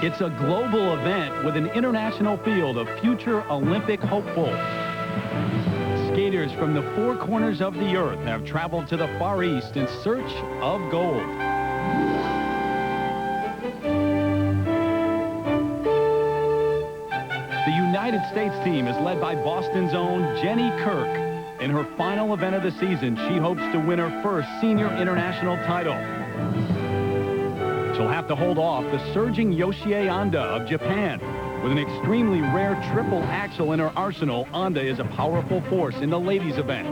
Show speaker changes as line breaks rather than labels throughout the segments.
It's a global event with an international field of future Olympic hopefuls. Skaters from the four corners of the earth have traveled to the Far East in search of gold. The United States team is led by Boston's own Jenny Kirk. In her final event of the season, she hopes to win her first senior international title. She'll have to hold off the surging Yoshie Onda of Japan. With an extremely rare triple axel in her arsenal, Onda is a powerful force in the ladies' event.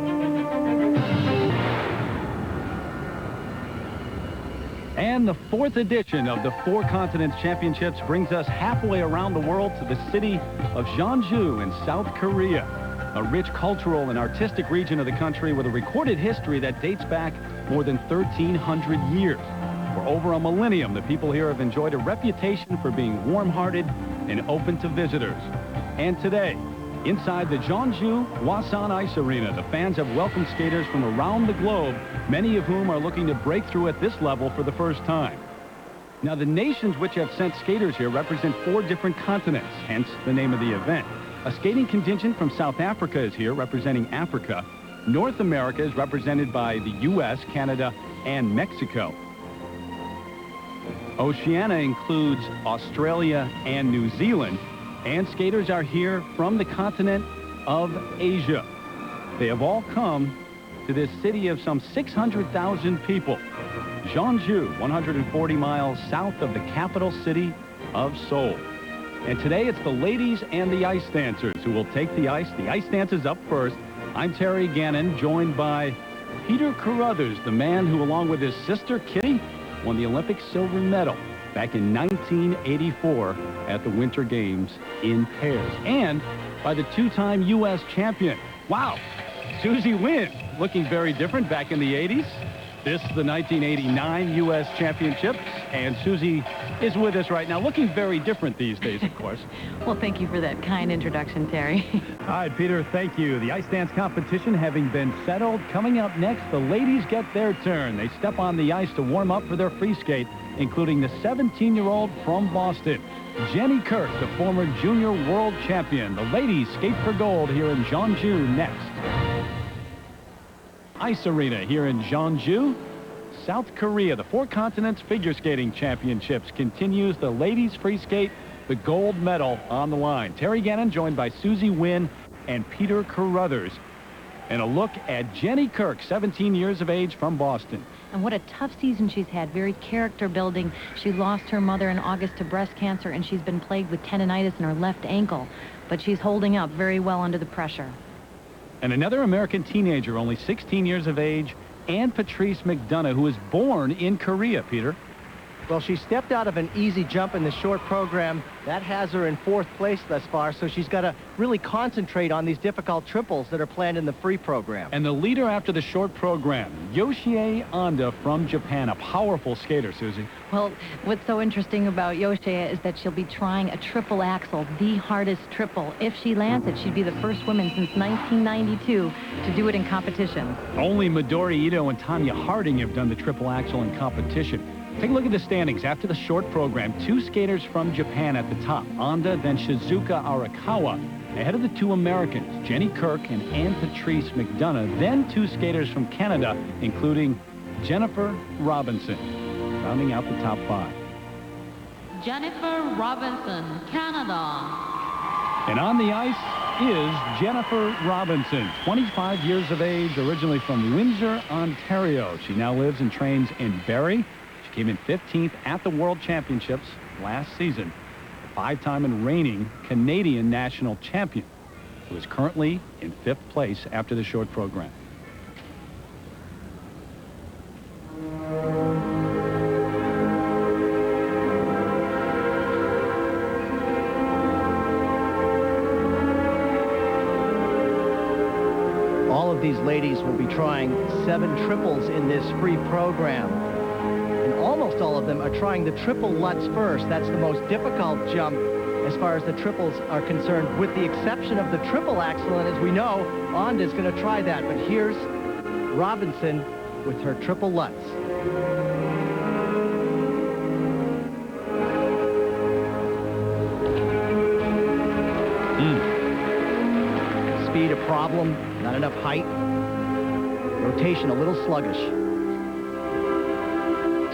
And the fourth edition of the Four Continents Championships brings us halfway around the world to the city of Jeonju in South Korea, a rich cultural and artistic region of the country with a recorded history that dates back more than 1,300 years. For over a millennium, the people here have enjoyed a reputation for being warm-hearted and open to visitors. And today, inside the Jeonju Hwasan Ice Arena, the fans have welcomed skaters from around the globe, many of whom are looking to break through at this level for the first time. Now, the nations which have sent skaters here represent 4 different continents, hence the name of the event. A skating contingent from South Africa is here, representing Africa. North America is represented by the U.S., Canada, and Mexico. Oceania includes Australia and New Zealand, and skaters are here from the continent of Asia. They have all come to this city of some 600,000 people, Jeonju, 140 miles south of the capital city of Seoul. And today it's the ladies and the ice dancers who will take the ice. The ice dancers up first. I'm Terry Gannon, joined by Peter Carruthers, the man who, along with his sister Kitty, won the Olympic silver medal back in 1984 at the Winter Games in pairs. And by the 2-time U.S. champion. Wow, Susie Wynn, looking very different back in the 80s. This is the 1989 U.S. Championship, and Susie is with us right now, looking very different these days, of course.
Well, thank you for that kind introduction, Terry.
All right, Peter, thank you. The ice dance competition having been settled, coming up next, the ladies get their turn. They step on the ice to warm up for their free skate, including the 17-year-old from Boston, Jenny Kirk, the former junior world champion. The ladies skate for gold here in Jeonju next. Ice Arena here in Jeonju, South Korea. The Four Continents Figure Skating Championships continues. The ladies free skate, the gold medal on the line. Terry Gannon joined by Susie Wynn and Peter Carruthers. And a look at Jenny Kirk, 17 years of age, from Boston.
And what a tough season she's had, very character building. She lost her mother in August to breast cancer, and she's been plagued with tendonitis in her left ankle. But she's holding up very well under the pressure.
And another American teenager, only 16 years of age, Ann Patrice McDonough, who was born in Korea, Peter.
Well, she stepped out of an easy jump in the short program. That has her in 4th place thus far, so she's got to really concentrate on these difficult triples that are planned in the free program.
And the leader after the short program, Yoshie Onda from Japan, a powerful skater, Susie.
Well, what's so interesting about Yoshie is that she'll be trying a triple axel, the hardest triple. If she lands it, she'd be the first woman since 1992 to do it in competition.
Only Midori Ito and Tanya Harding have done the triple axel in competition. Take a look at the standings. After the short program, 2 skaters from Japan at the top, Onda, then Shizuka Arakawa. Ahead of the 2 Americans, Jenny Kirk and Ann Patrice McDonough, then 2 skaters from Canada, including Jennifer Robinson, rounding out the top 5.
Jennifer Robinson, Canada.
And on the ice is Jennifer Robinson, 25 years of age, originally from Windsor, Ontario. She now lives and trains in Barrie. She came in 15th at the World Championships last season. A 5-time and reigning Canadian national champion, who is currently in 5th place after the short program.
All of these ladies will be trying 7 triples in this free program. And almost all of them are trying the triple Lutz first. That's the most difficult jump as far as the triples are concerned, with the exception of the triple axel. And as we know, Onda's going to try that. But here's Robinson with her triple Lutz. problem, not enough height. Rotation a little sluggish.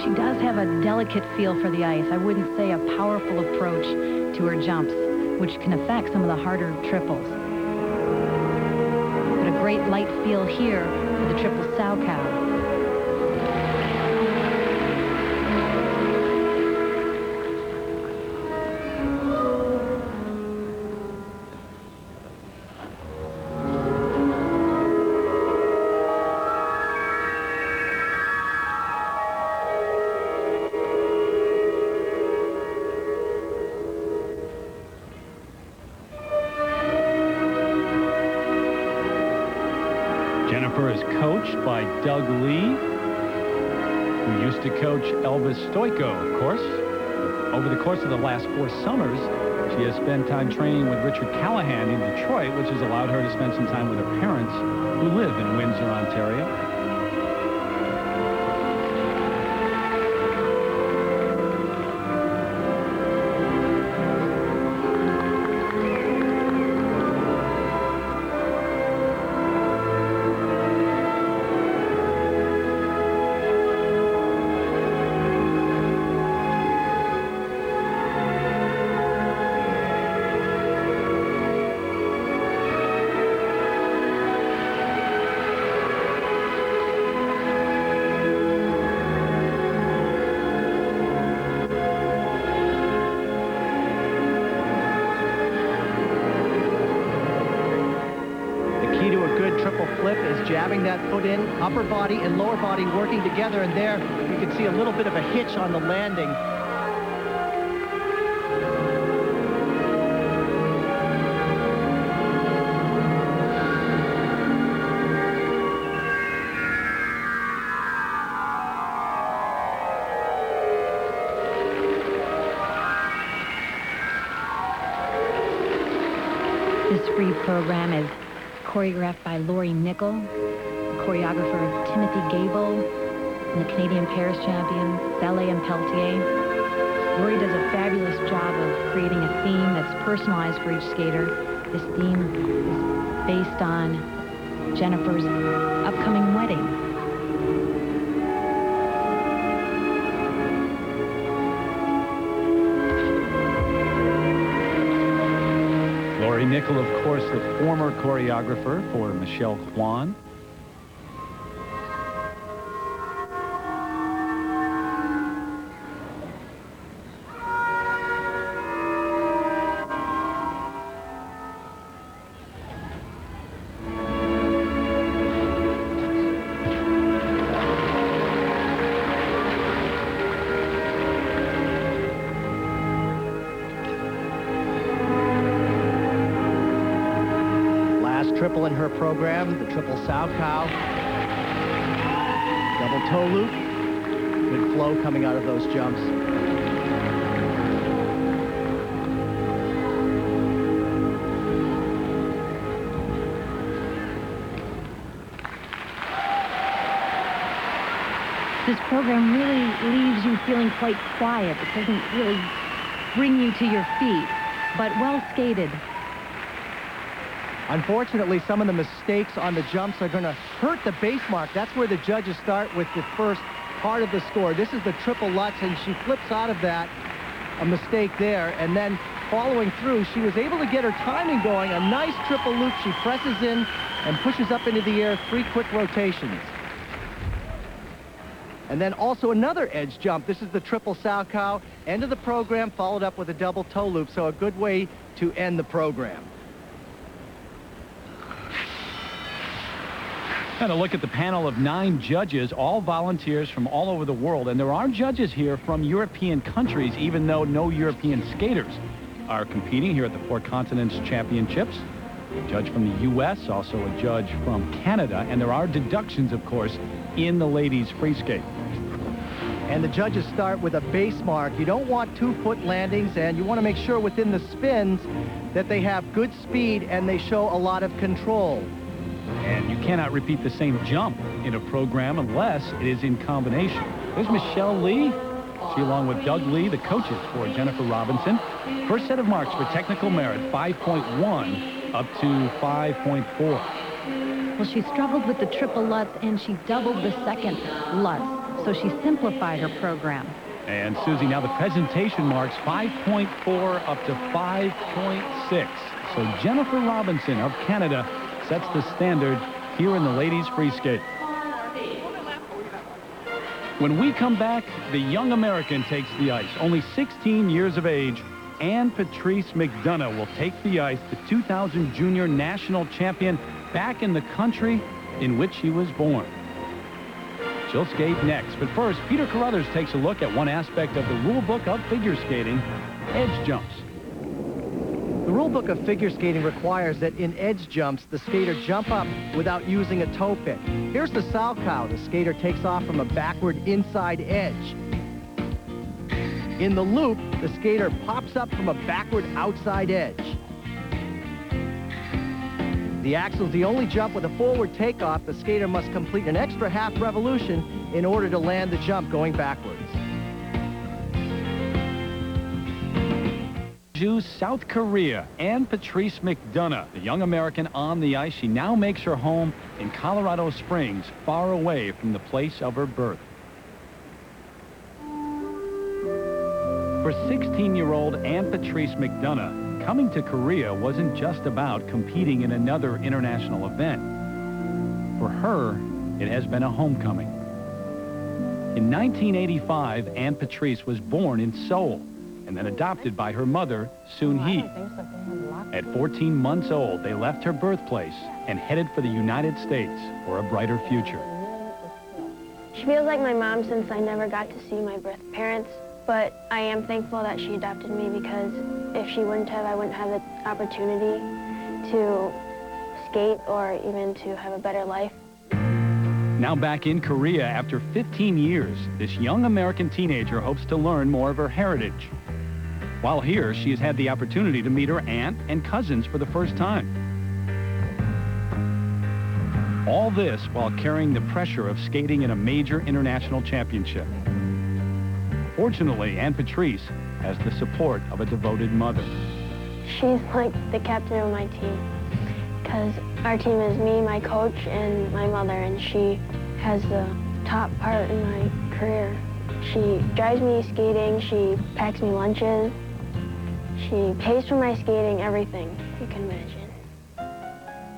She does have a delicate feel for the ice. I wouldn't say a powerful approach to her jumps, which can affect some of the harder triples. But a great light feel here for the triple sow cow.
Jennifer is coached by Doug Lee, who used to coach Elvis Stoico, of course. Over the course of the last 4 summers, she has spent time training with Richard Callahan in Detroit, which has allowed her to spend some time with her parents, who live in Windsor, Ontario.
Jabbing that foot in, upper body and lower body working together, and there you can see a little bit of a hitch on the landing.
This free program is choreographed by Laurie Nickel, the choreographer of Timothy Gable, and the Canadian Paris champion, Ballet and Peltier. Laurie does a fabulous job of creating a theme that's personalized for each skater. This theme is based on Jennifer's upcoming wedding.
Laurie Nickel, of course, the former choreographer for Michelle Kwan.
Triple in her program, the triple sow cow. Double toe loop. Good flow coming out of those jumps.
This program really leaves you feeling quite quiet. It doesn't really bring you to your feet, but well skated.
Unfortunately, some of the mistakes on the jumps are going to hurt the base mark. That's where the judges start with the first part of the score. This is the triple Lutz, and she flips out of that, a mistake there. And then following through, she was able to get her timing going. A nice triple loop. She presses in and pushes up into the air, 3 quick rotations. And then also another edge jump. This is the triple sow cow. End of the program, followed up with a double toe loop. So a good way to end the program.
And a look at the panel of 9 judges, all volunteers from all over the world. And there are judges here from European countries, even though no European skaters are competing here at the Four Continents Championships. A judge from the U.S., also a judge from Canada. And there are deductions, of course, in the ladies' free skate.
And the judges start with a base mark. You don't want 2-foot landings, and you want to make sure within the spins that they have good speed and they show a lot of control.
And you cannot repeat the same jump in a program unless it is in combination. There's Michelle Lee. She, along with Doug Lee, the coaches for Jennifer Robinson. First set of marks for technical merit, 5.1. up to 5.4.
Well, she struggled with the triple lutz, and she doubled the second lutz, so she simplified her program.
And Susie, now the presentation marks 5.4 up to 5.6. So Jennifer Robinson of Canada sets the standard here in the ladies free skate. When we come back, the young American takes the ice. Only 16 years of age, Ann Patrice McDonough will take the ice, the 2000 junior national champion, back in the country in which she was born. She'll skate next. But first, Peter Carruthers takes a look at one aspect of the rule book of figure skating, edge jumps.
The rule book of figure skating requires that in edge jumps, the skater jump up without using a toe pick. Here's the Salchow. The skater takes off from a backward inside edge. In the loop, the skater pops up from a backward outside edge. The axel is the only jump with a forward takeoff. The skater must complete an extra half revolution in order to land the jump going backwards.
Jeonju, South Korea, Ann Patrice McDonough, the young American on the ice. She now makes her home in Colorado Springs, far away from the place of her birth. For 16-year-old Ann Patrice McDonough, coming to Korea wasn't just about competing in another international event. For her, it has been a homecoming. In 1985, Ann Patrice was born in Seoul and then adopted by her mother, Soon-hee. At 14 months old, they left her birthplace and headed for the United States for a brighter future.
She feels like my mom since I never got to see my birth parents, but I am thankful that she adopted me because if she wouldn't have, I wouldn't have the opportunity to skate or even to have a better life.
Now back in Korea after 15 years, this young American teenager hopes to learn more of her heritage. While here, she has had the opportunity to meet her aunt and cousins for the first time. All this while carrying the pressure of skating in a major international championship. Fortunately, Ann Patrice has the support of a devoted mother.
She's like the captain of my team because our team is me, my coach, and my mother, and she has the top part in my career. She drives me skating, she packs me lunches, she pays for my skating, everything you can imagine.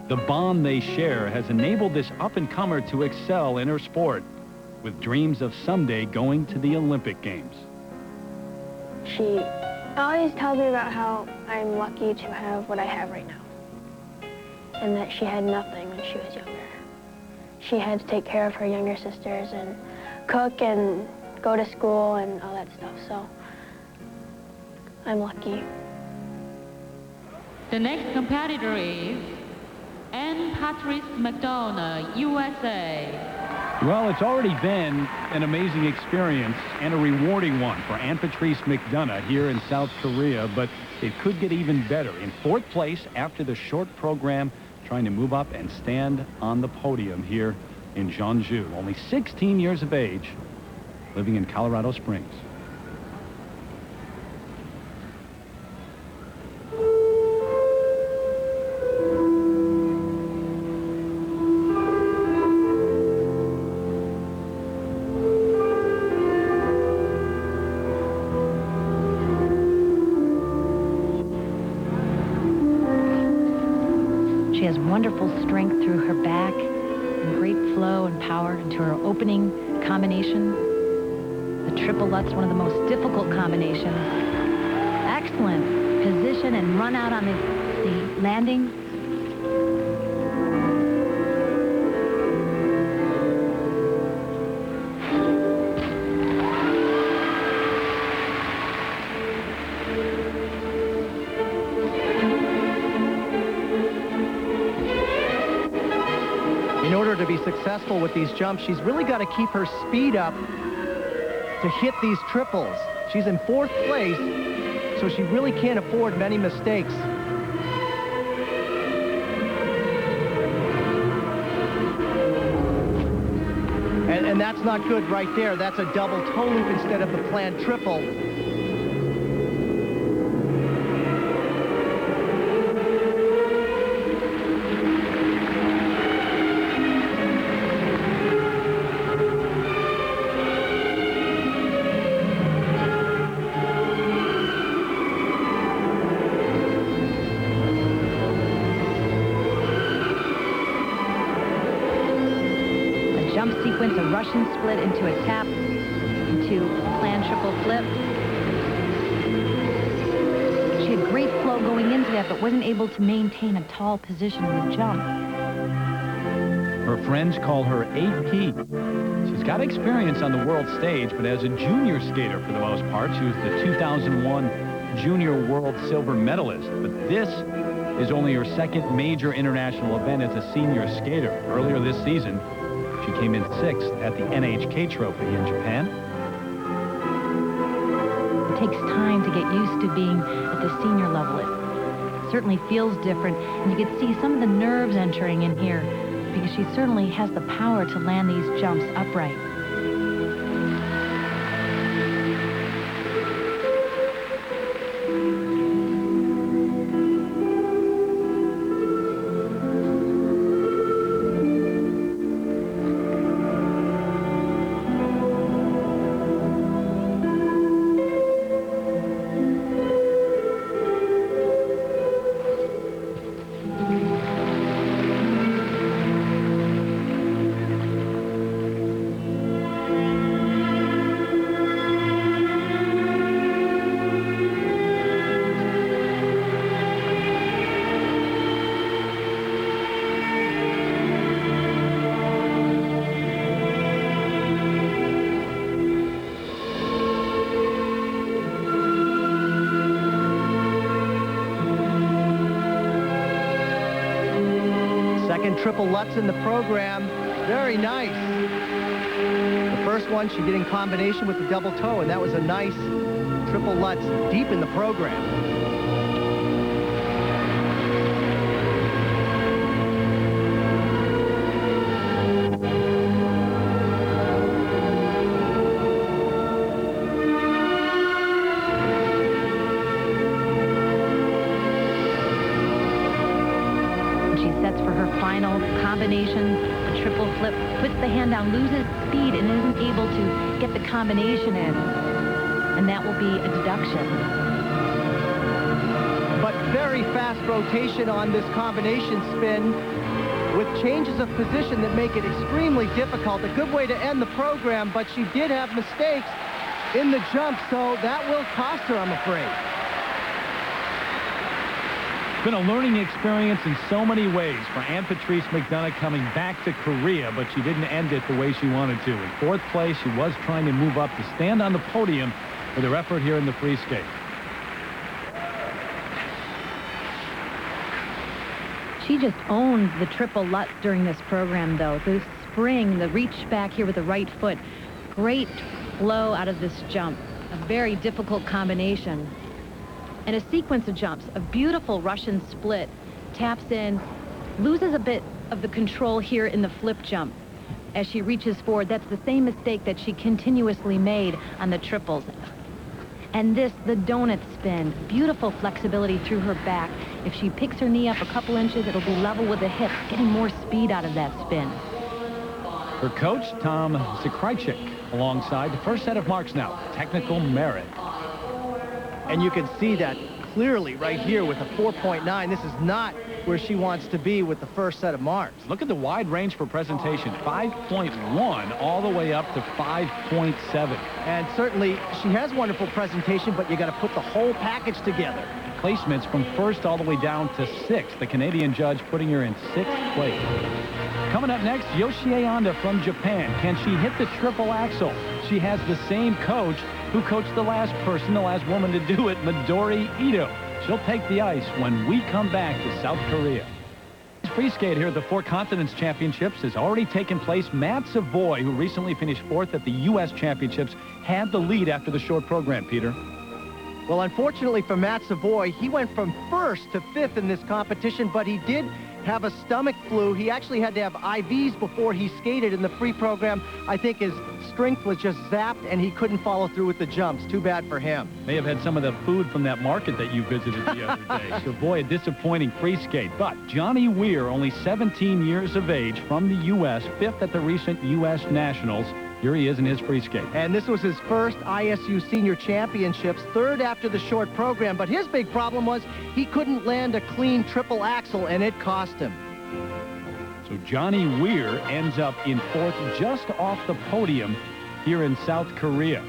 The bond they share has enabled this up-and-comer to excel in her sport, with dreams of someday going to the Olympic Games.
She always tells me about how I'm lucky to have what I have right now, and that she had nothing when she was younger. She had to take care of her younger sisters and cook and go to school and all that stuff, so I'm lucky.
The next competitor is Ann Patrice McDonough, USA.
Well, it's already been an amazing experience and a rewarding one for Ann Patrice McDonough here in South Korea, but it could get even better. In fourth place after the short program, trying to move up and stand on the podium here in Jeonju. Only 16 years of age, living in Colorado Springs.
She has wonderful strength through her back and great flow and power into her opening combination. The triple lutz, one of the most difficult combinations. Excellent position and run out on the landing.
In order to be successful with these jumps, she's really got to keep her speed up to hit these triples. She's in fourth place, so she really can't afford many mistakes. And that's not good right there. That's a double toe loop instead of the planned triple.
Russian split into a tap, into plan triple flip. She had great flow going into that, but wasn't able to maintain a tall position in the jump.
Her friends call her AP. She's got experience on the world stage, but as a junior skater for the most part, she was the 2001 Junior World Silver Medalist. But this is only her second major international event as a senior skater. Earlier this season, she came in 6th at the NHK Trophy in Japan.
It takes time to get used to being at the senior level. It certainly feels different, and you can see some of the nerves entering in here, because she certainly has the power to land these jumps upright.
Second triple Lutz in the program. Very nice. The first one she did in combination with the double toe, and that was a nice triple Lutz deep in the program.
Combination, the triple flip, puts the hand down, loses speed, and isn't able to get the combination in. And that will be a deduction.
But very fast rotation on this combination spin with changes of position that make it extremely difficult. A good way to end the program, but she did have mistakes in the jump, so that will cost her, I'm afraid.
It's been a learning experience in so many ways for Ann Patrice McDonough coming back to Korea, but she didn't end it the way she wanted to. In 4th place, she was trying to move up to stand on the podium with her effort here in the free skate.
She just owned the triple Lutz during this program, though. The spring, the reach back here with the right foot, great flow out of this jump. A very difficult combination. And a sequence of jumps, a beautiful Russian split, taps in, loses a bit of the control here in the flip jump as she reaches forward. That's the same mistake that she continuously made on the triples. And this, the donut spin, beautiful flexibility through her back. If she picks her knee up a couple inches, it'll be level with the hip, getting more speed out of that spin.
Her coach, Tom Zakrychik, alongside. The first set of marks now, technical merit.
And you can see that clearly right here with a 4.9. This is not where she wants to be with the first set of marks.
Look at the wide range for presentation. 5.1 all the way up to 5.7.
And certainly she has wonderful presentation, but you got to put the whole package together.
Placements from 1st all the way down to 6th. The Canadian judge putting her in 6th place. Coming up next, Yoshie Onda from Japan. Can she hit the triple axel? She has the same coach who coached the last woman to do it, Midori Ito. She'll take the ice when we come back to South Korea. Free skate here at the Four Continents Championships has already taken place. Matt Savoy, who recently finished 4th at the U.S. Championships, had the lead after the short program, Peter.
Well, unfortunately for Matt Savoy, he went from 1st to 5th in this competition, but he did have a stomach flu. He actually had to have IVs before he skated in the free program. I think his strength was just zapped, and he couldn't follow through with the jumps. Too bad for him.
May have had some of the food from that market that you visited the other day. Savoy, a disappointing free skate. But Johnny Weir, only 17 years of age, from the U.S., 5th at the recent U.S. Nationals. Here he is in his free skate.
And this was his first ISU Senior Championships, 3rd after the short program. But his big problem was he couldn't land a clean triple axel, and it cost him.
So Johnny Weir ends up in 4th, just off the podium here in South Korea.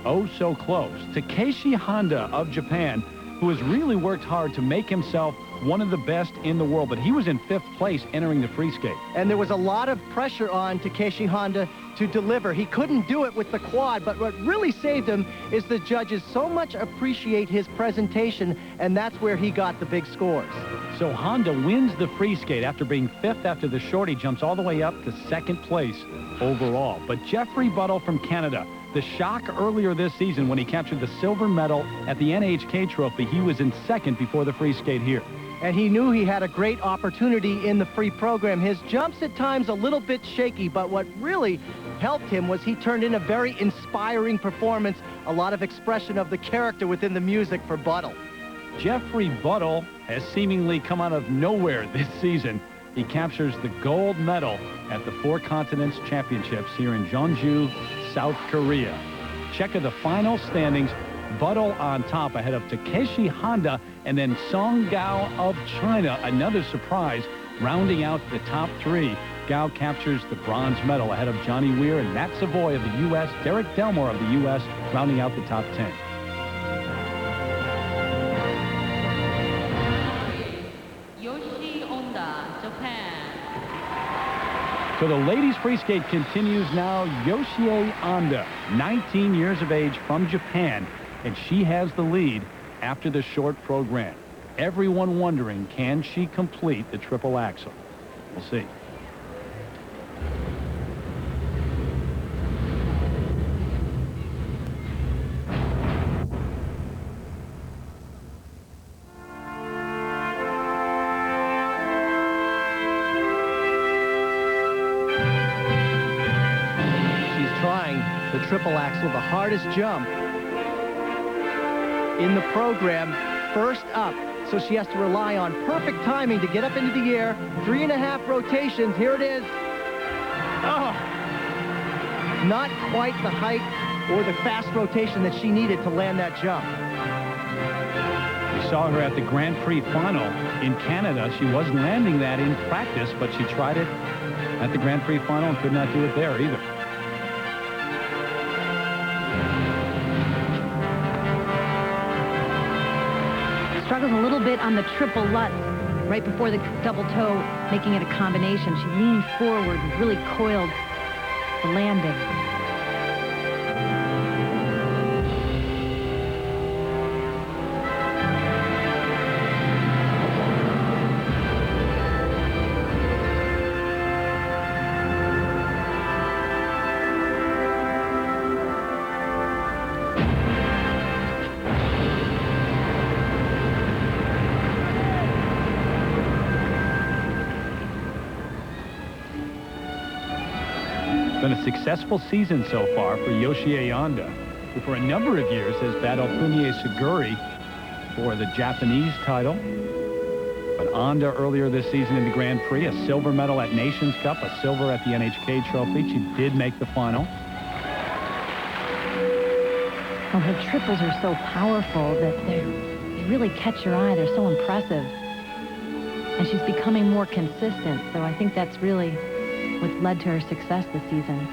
Oh, so close. Takeshi Honda of Japan, who has really worked hard to make himself one of the best in the world, but he was in 5th place entering the free skate.
And there was a lot of pressure on Takeshi Honda to deliver. He couldn't do it with the quad, but what really saved him is the judges so much appreciate his presentation, and that's where he got the big scores.
So Honda wins the free skate after being 5th after the short. He jumps all the way up to 2nd place overall. But Jeffrey Buttle from Canada, the shock earlier this season when he captured the silver medal at the NHK Trophy, he was in 2nd before the free skate here.
And he knew he had a great opportunity in the free program. His jumps at times a little bit shaky, but what really helped him was he turned in a very inspiring performance, a lot of expression of the character within the music for Buttle.
Jeffrey Buttle has seemingly come out of nowhere this season. He captures the gold medal at the 4 Continents Championships here in Jeonju, South Korea. Check of the final standings. Buttle on top ahead of Takeshi Honda, and then Song Gao of China, another surprise, rounding out the top 3. Gao captures the bronze medal ahead of Johnny Weir and Matt Savoy of the U.S., Derek Delmore of the U.S., rounding out the top 10.
Yoshie Onda, Japan.
So the ladies free skate continues now. Yoshie Onda, 19 years of age, from Japan, and she has the lead after the short program. Everyone wondering, can she complete the triple axel? We'll see.
She's trying the triple axel, the hardest jump in the program, first up. So she has to rely on perfect timing to get up into the air. 3.5 rotations. Here it is. Oh, not quite the height or the fast rotation that she needed to land that jump.
We saw her at the Grand Prix final in Canada. She was landing that in practice, but she tried it at the Grand Prix final and could not do it there either.
Struggles a little bit on the triple lutz right before the double toe, making it a combination. She leaned forward and really coiled the landing.
Been a successful season so far for Yoshie Onda, who for a number of years has battled Funie Suguri for the Japanese title. But Onda earlier this season in the Grand Prix, a silver medal at Nations Cup, a silver at the NHK Trophy. She did make the final.
Well, her triples are so powerful that they really catch your eye. They're so impressive. And she's becoming more consistent, so I think that's really what's led to her success this season.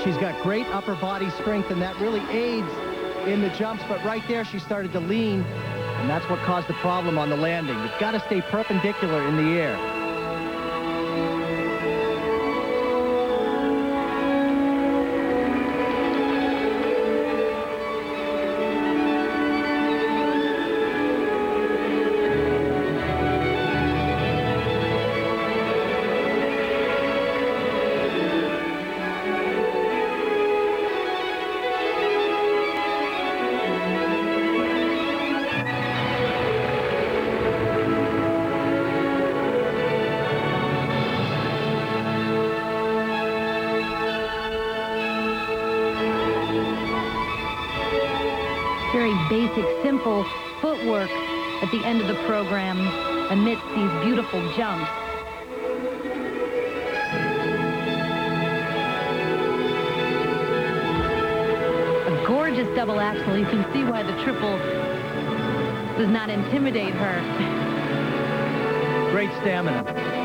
She's got great upper body strength, and that really aids in the jumps, but right there she started to lean, and that's what caused the problem on the landing. You've got to stay perpendicular in the air.
very basic, simple footwork at the end of the program amidst these beautiful jumps. A gorgeous double axel. You can see why the triple does not intimidate her.
Great stamina.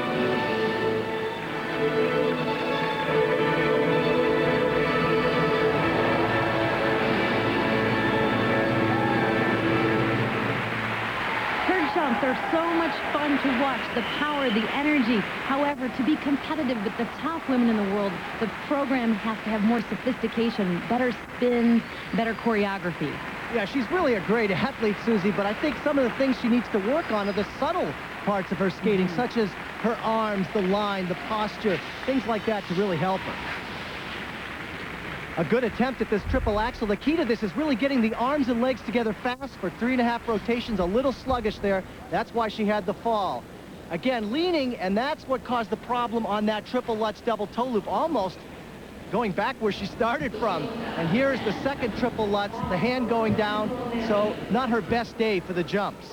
Jumps are so much fun to watch, the power, the energy. However, to be competitive with the top women in the world, the program has to have more sophistication, better spins, better choreography.
Yeah, she's really a great athlete, Susie, but I think some of the things she needs to work on are the subtle parts of her skating, such as her arms, the line, the posture, things like that to really help her. A good attempt at this triple axel. The key to this is really getting the arms and legs together fast for 3.5 rotations. A little sluggish there. That's why she had the fall. Again, leaning, and that's what caused the problem on that triple Lutz double toe loop, almost going back where she started from. And here's the second triple Lutz, the hand going down, so not her best day for the jumps.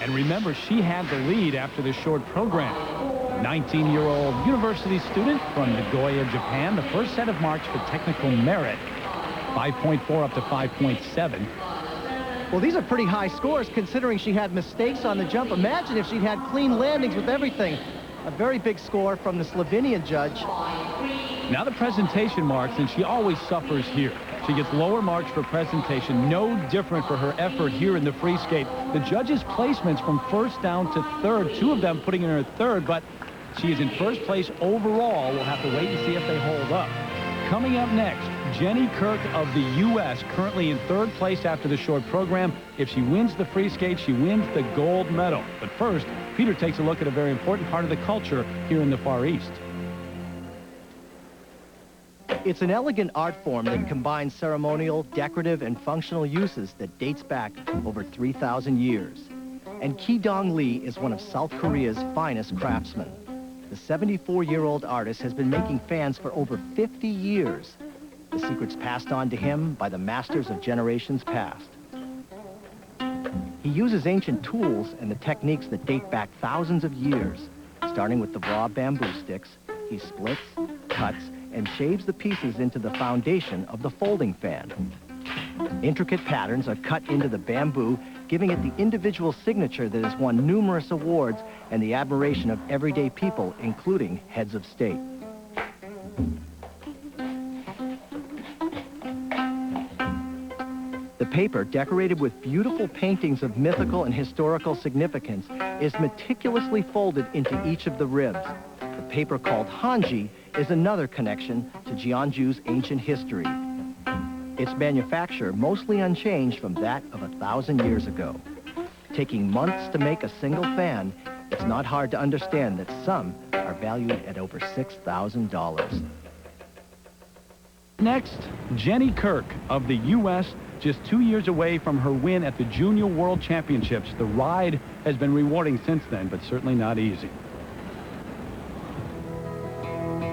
And remember, she had the lead after the short program. 19-year-old university student from Nagoya, Japan. The first set of marks for technical merit, 5.4 up to 5.7.
Well, these are pretty high scores considering she had mistakes on the jump. Imagine if she'd had clean landings with everything. A very big score from the Slovenian judge.
Now the presentation marks, and she always suffers here. She gets lower marks for presentation, no different for her effort here in the free skate. The judges' placements from first down to third, 2 of them putting her in third, but she is in first place overall. We'll have to wait and see if they hold up. Coming up next, Jenny Kirk of the U.S., currently in third place after the short program. If she wins the free skate, she wins the gold medal. But first, Peter takes a look at a very important part of the culture here in the Far East.
It's an elegant art form that combines ceremonial, decorative, and functional uses that dates back over 3,000 years. And Ki Dong Lee is one of South Korea's finest craftsmen. The 74-year-old artist has been making fans for over 50 years. The secret's passed on to him by the masters of generations past. He uses ancient tools and the techniques that date back thousands of years. Starting with the raw bamboo sticks, he splits, cuts, and shaves the pieces into the foundation of the folding fan. Intricate patterns are cut into the bamboo, giving it the individual signature that has won numerous awards and the admiration of everyday people, including heads of state. The paper, decorated with beautiful paintings of mythical and historical significance, is meticulously folded into each of the ribs. The paper, called hanji, is another connection to Jeonju's ancient history. Its manufacture mostly unchanged from that of 1,000 years ago. Taking months to make a single fan, it's not hard to understand that some are valued at over $6,000.
Next, Jenny Kirk of the U.S., just 2 years away from her win at the Junior World Championships. The ride has been rewarding since then, but certainly not easy.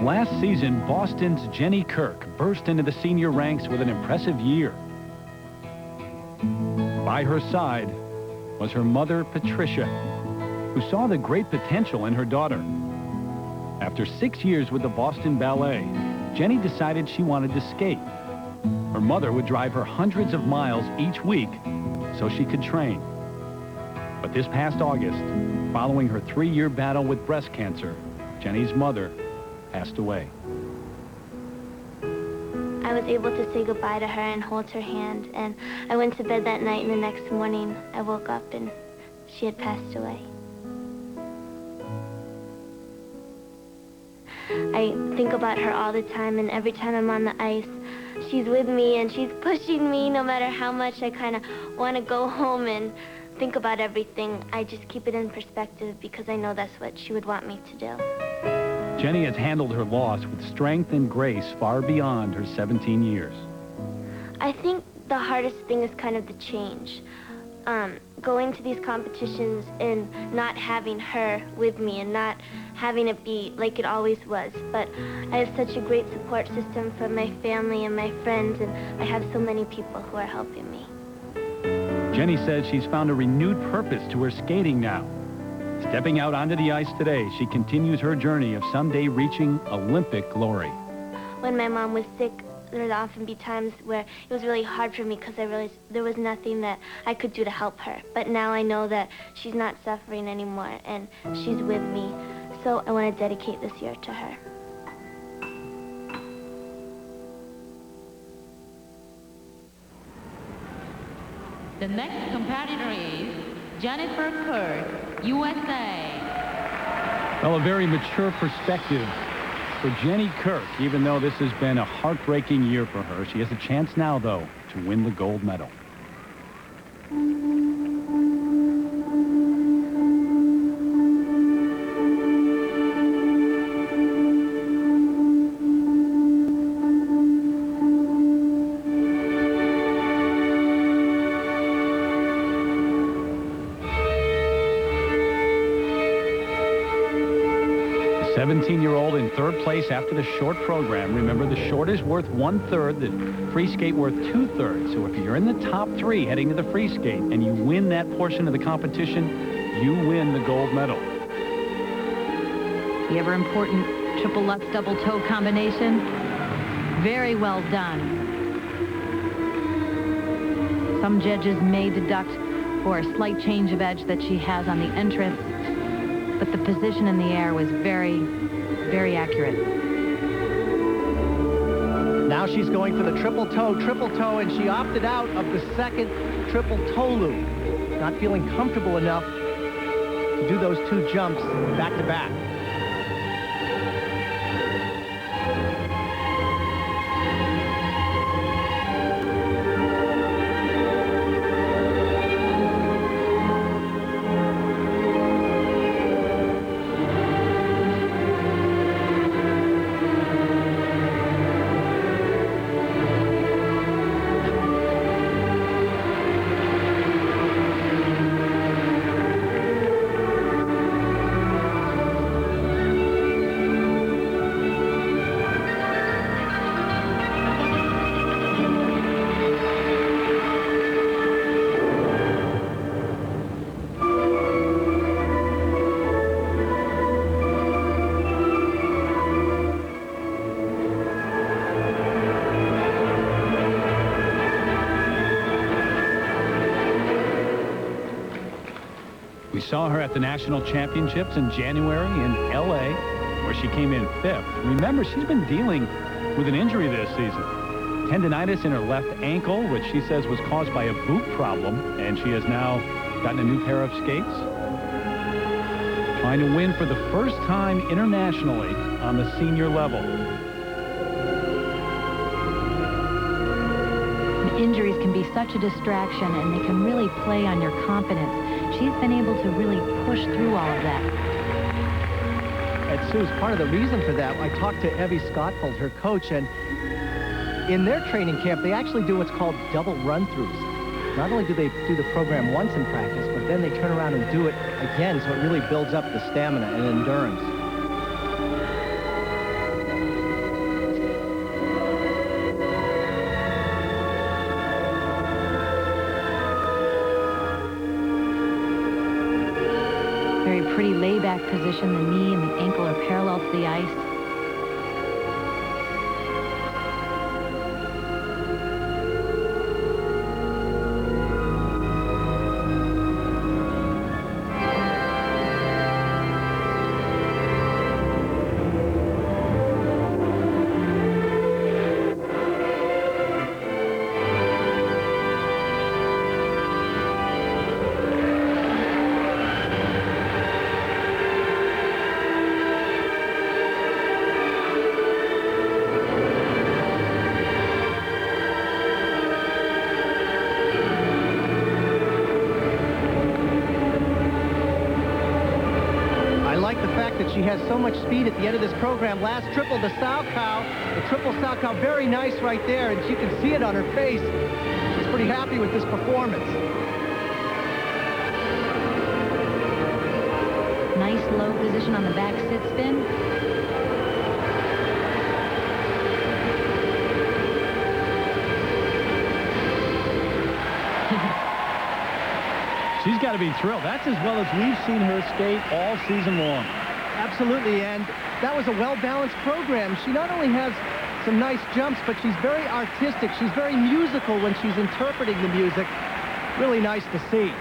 Last season, Boston's Jenny Kirk burst into the senior ranks with an impressive year. By her side was her mother, Patricia, who saw the great potential in her daughter. After 6 years with the Boston Ballet, Jenny decided she wanted to skate. Her mother would drive her hundreds of miles each week so she could train. But this past August, following her 3-year battle with breast cancer, Jenny's mother passed away.
I was able to say goodbye to her and hold her hand, and I went to bed that night, and the next morning I woke up and she had passed away. I think about her all the time, and every time I'm on the ice, she's with me and she's pushing me no matter how much I kind of want to go home and think about everything. I just keep it in perspective because I know that's what she would want me to do.
Jenny has handled her loss with strength and grace far beyond her 17 years.
I think the hardest thing is kind of the change. going to these competitions and not having her with me and not having it be like it always was. But I have such a great support system from my family and my friends, and I have so many people who are helping me.
Jenny says she's found a renewed purpose to her skating now. Stepping out onto the ice today, she continues her journey of someday reaching Olympic glory.
When my mom was sick, there would often be times where it was really hard for me because I realized there was nothing that I could do to help her. But now I know that she's not suffering anymore and she's with me. So I want to dedicate this year to her.
The next competitor is Jennifer Kirk, USA.
Well, a very mature perspective for Jenny Kirk, even though this has been a heartbreaking year for her. She has a chance now, though, to win the gold medal. 17-year-old in third place after the short program. Remember, the short is worth 1/3, the free skate worth 2/3. So if you're in the top 3 heading to the free skate and you win that portion of the competition, you win the gold medal.
The ever-important triple Lutz double toe combination. Very well done. Some judges may deduct for a slight change of edge that she has on the entrance, but the position in the air was very, very accurate.
Now she's going for the triple toe, and she opted out of the second triple toe loop. Not feeling comfortable enough to do those 2 jumps back to back.
We saw her at the National Championships in January in L.A., where she came in 5th. Remember, she's been dealing with an injury this season. Tendonitis in her left ankle, which she says was caused by a boot problem, and she has now gotten a new pair of skates. Trying to win for the first time internationally on the senior level.
Injuries can be such a distraction, and they can really play on your confidence. She's been able to really push through all of that.
And Sue's part of the reason for that. I talked to Evie Scottfold, her coach, and in their training camp, they actually do what's called double run-throughs. Not only do they do the program once in practice, but then they turn around and do it again, so it really builds up the stamina and endurance.
Very pretty layback position. The knee and the ankle are parallel to the ice. She has so much speed at the end of this program. Last triple, the Salchow. The triple Salchow, very nice right there, and you can see it on her face. She's pretty happy with this performance. Nice low position on the back sit spin.
She's got to be thrilled. That's as well as we've seen her skate all season long.
Absolutely, and that was a well-balanced program. She not only has some nice jumps, but she's very artistic. She's very musical when she's interpreting the music. Really nice to see.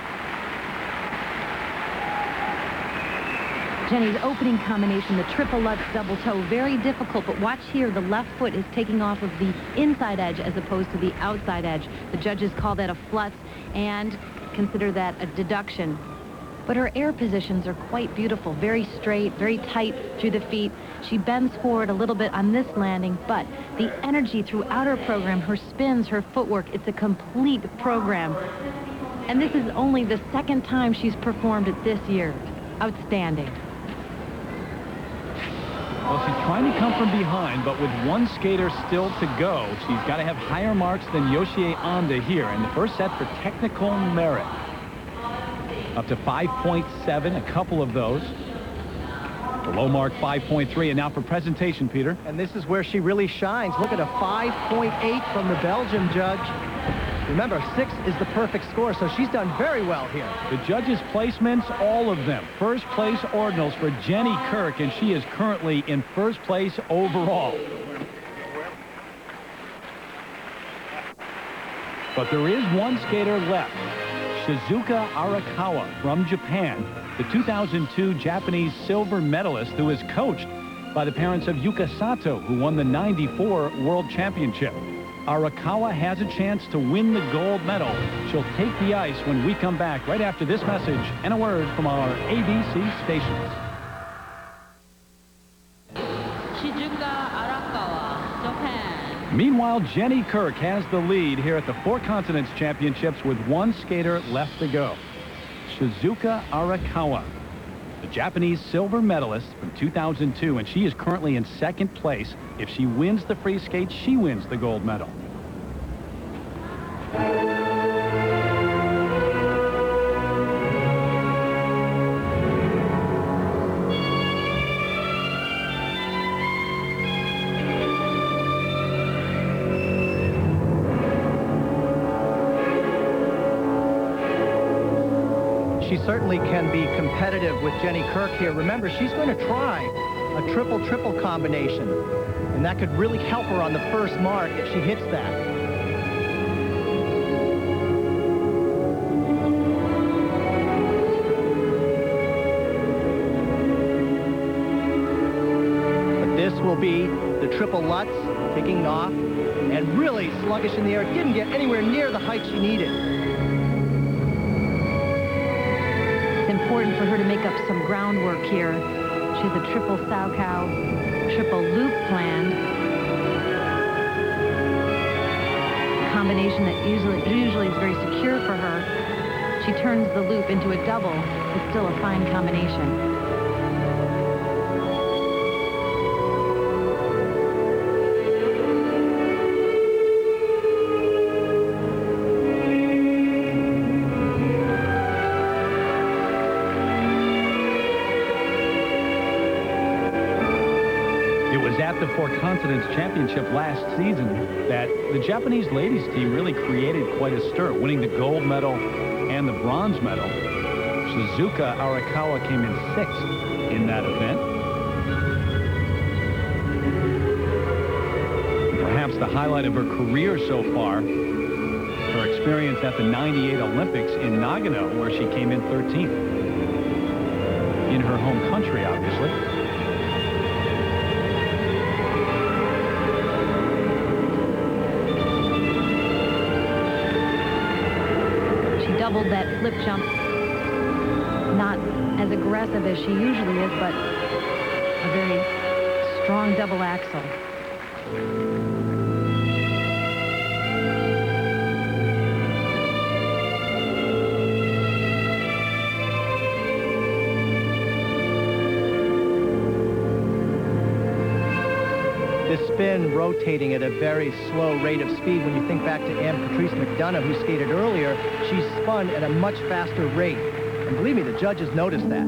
Jenny's opening combination, the triple Lutz double toe, very difficult, but watch here, the left foot is taking off of the inside edge as opposed to the outside edge. The judges call that a flutz and consider that a deduction. But her air positions are quite beautiful, very straight, very tight through the feet. She bends forward a little bit on this landing, but the energy throughout her program, her spins, her footwork, it's a complete program. And this is only the second time she's performed it this year. Outstanding.
Well, she's trying to come from behind, but with one skater still to go, she's got to have higher marks than Yoshie Onda here in the first set for technical merit. Up to 5.7, a couple of those. The low mark, 5.3, and now for presentation, Peter.
And this is where she really shines. Look at a 5.8 from the Belgium judge. Remember, 6 is the perfect score, so she's done very well here.
The judges' placements, all of them. First place ordinals for Jenny Kirk, and she is currently in first place overall. But there is one skater left. Shizuka Arakawa from Japan, the 2002 Japanese silver medalist who is coached by the parents of Yuka Sato, who won the '94 World Championship. Arakawa has a chance to win the gold medal. She'll take the ice when we come back right after this message and a word from our ABC stations.
Shizuka Arakawa, Japan.
Meanwhile, Jenny Kirk has the lead here at the Four Continents Championships with one skater left to go. Shizuka Arakawa, the Japanese silver medalist from 2002, and she is currently in second place. If she wins the free skate, she wins the gold medal.
She certainly can be competitive with Jenny Kirk here. Remember, she's going to try a triple-triple combination, and that could really help her on the first mark if she hits that. But this will be the triple Lutz kicking off, and really sluggish in the air. Didn't get anywhere near the height she needed.
Important for her to make up some groundwork here. She has a triple Salchow, triple loop planned. A combination that usually is very secure for her. She turns the loop into a double. It's still a fine combination.
At the Four Continents Championship last season that the Japanese ladies team really created quite a stir, winning the gold medal and the bronze medal. Shizuka Arakawa came in 6th in that event. Perhaps the highlight of her career so far, her experience at the '98 Olympics in Nagano, where she came in 13th. In her home country, obviously.
Doubled that flip jump. Not as aggressive as she usually is, but a very strong double axel.
This spin rotating at a very slow rate of speed. When you think back to Ann Patrice McDonough, who skated earlier, she spun at a much faster rate. And believe me, the judges noticed that.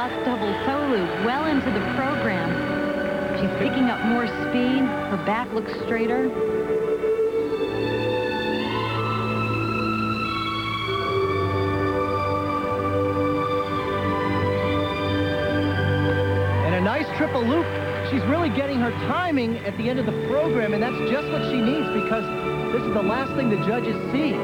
Lutz double toe loop well into the program. She's picking up more speed. Her back looks straighter.
And a nice triple loop. She's really getting her timing at the end of the program, and that's just what she needs because this is the last thing the judges see.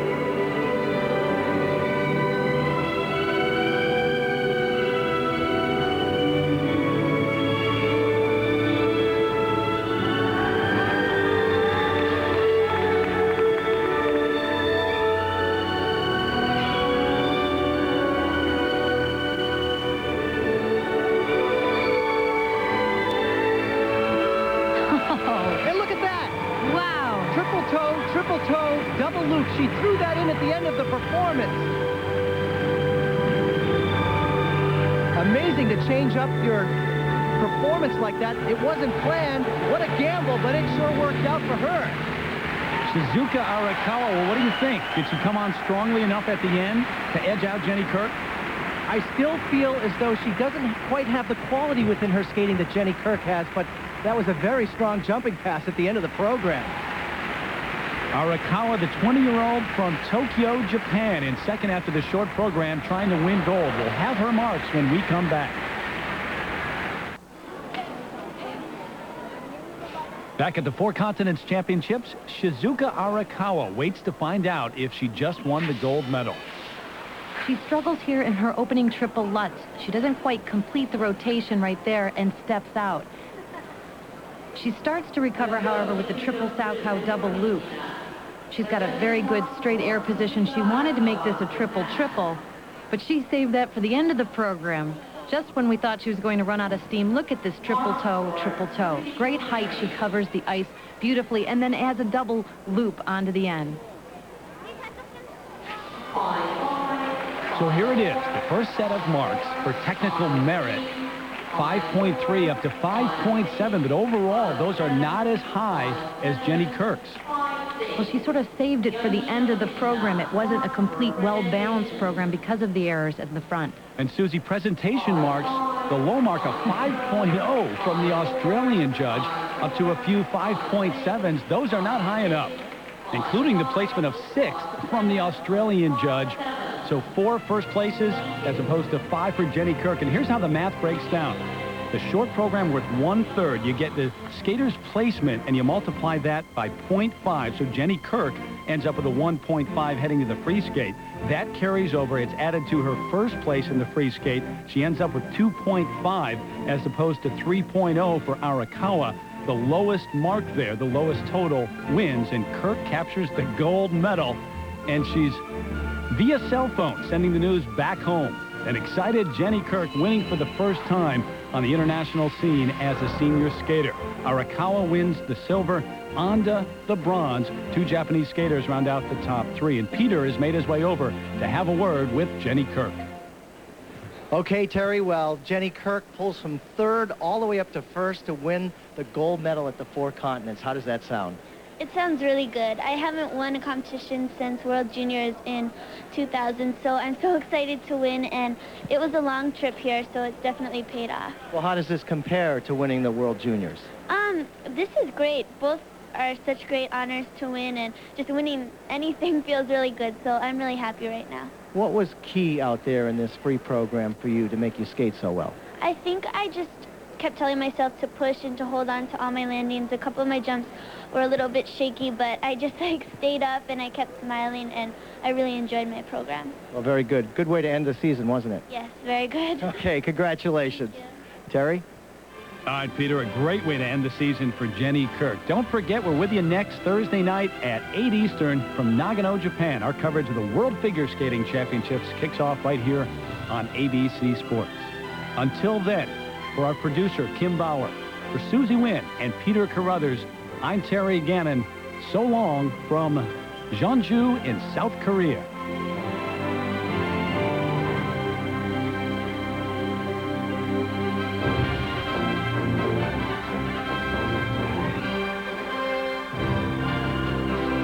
Triple toe, double loop. She threw that in at the end of the performance. Amazing to change up your performance like that. It wasn't planned. What a gamble, but it sure worked out for her.
Shizuka Arakawa, well, what do you think? Did she come on strongly enough at the end to edge out Jenny Kirk?
I still feel as though she doesn't quite have the quality within her skating that Jenny Kirk has, but that was a very strong jumping pass at the end of the program.
Arakawa, the 20-year-old from Tokyo, Japan, in second after the short program, trying to win gold. We'll have her marks when we come back. Back at the Four Continents Championships, Shizuka Arakawa waits to find out if she just won the gold medal.
She struggles here in her opening triple Lutz. She doesn't quite complete the rotation right there and steps out. She starts to recover, however, with the triple Salchow double loop. She's got a very good straight air position. She wanted to make this a triple-triple, but she saved that for the end of the program. Just when we thought she was going to run out of steam, look at this triple toe. Great height. She covers the ice beautifully and then adds a double loop onto the end.
So here it is, the first set of marks for technical merit. 5.3 up to 5.7, but overall, those are not as high as Jenny Kirk's.
Well, she sort of saved it for the end of the program. It wasn't a complete, well-balanced program because of the errors at the front.
And Susie, presentation marks, the low mark of 5.0 from the Australian judge, up to a few 5.7s. Those are not high enough, including the placement of 6th from the Australian judge. So 4 first places as opposed to 5 for Jenny Kirk. And here's how the math breaks down. The short program worth 1/3. You get the skater's placement and you multiply that by 0.5. So Jenny Kirk ends up with a 1.5 heading to the free skate. That carries over. It's added to her first place in the free skate. She ends up with 2.5 as opposed to 3.0 for Arakawa. The lowest mark there, the lowest total, wins. And Kirk captures the gold medal. And she's via cell phone sending the news back home. An excited Jenny Kirk winning for the first time on the international scene as a senior skater. Arakawa wins the silver, Onda the bronze. 2 Japanese skaters round out the top 3. And Peter has made his way over to have a word with Jenny Kirk.
Okay, Terry, well, Jenny Kirk pulls from 3rd all the way up to 1st to win the gold medal at the Four Continents. How does that sound?
It sounds really good. I haven't won a competition since World Juniors in 2000, so I'm so excited to win, and it was a long trip here, so it's definitely paid off.
Well, how does this compare to winning the World Juniors?
This is great. Both are such great honors to win, and just winning anything feels really good, so I'm really happy right now.
What was key out there in this free program for you to make you skate so well?
I think I just kept telling myself to push and to hold on to all my landings. A couple of my jumps were a little bit shaky, but I just stayed up and I kept smiling, and I really enjoyed my program.
Well, very good. Good way to end the season, wasn't it?
Yes, very good.
Okay, congratulations.
Thank you.
Terry?
All right, Peter, a great way to end the season for Jenny Kirk. Don't forget, we're with you next Thursday night at 8 Eastern from Nagano, Japan. Our coverage of the World Figure Skating Championships kicks off right here on ABC Sports. Until then, for our producer, Kim Bauer, for Susie Wynn and Peter Carruthers, I'm Terry Gannon. So long from Jeonju in South Korea.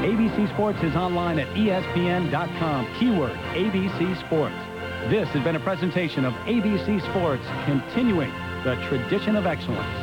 ABC Sports is online at ESPN.com. Keyword ABC Sports. This has been a presentation of ABC Sports, continuing the tradition of excellence.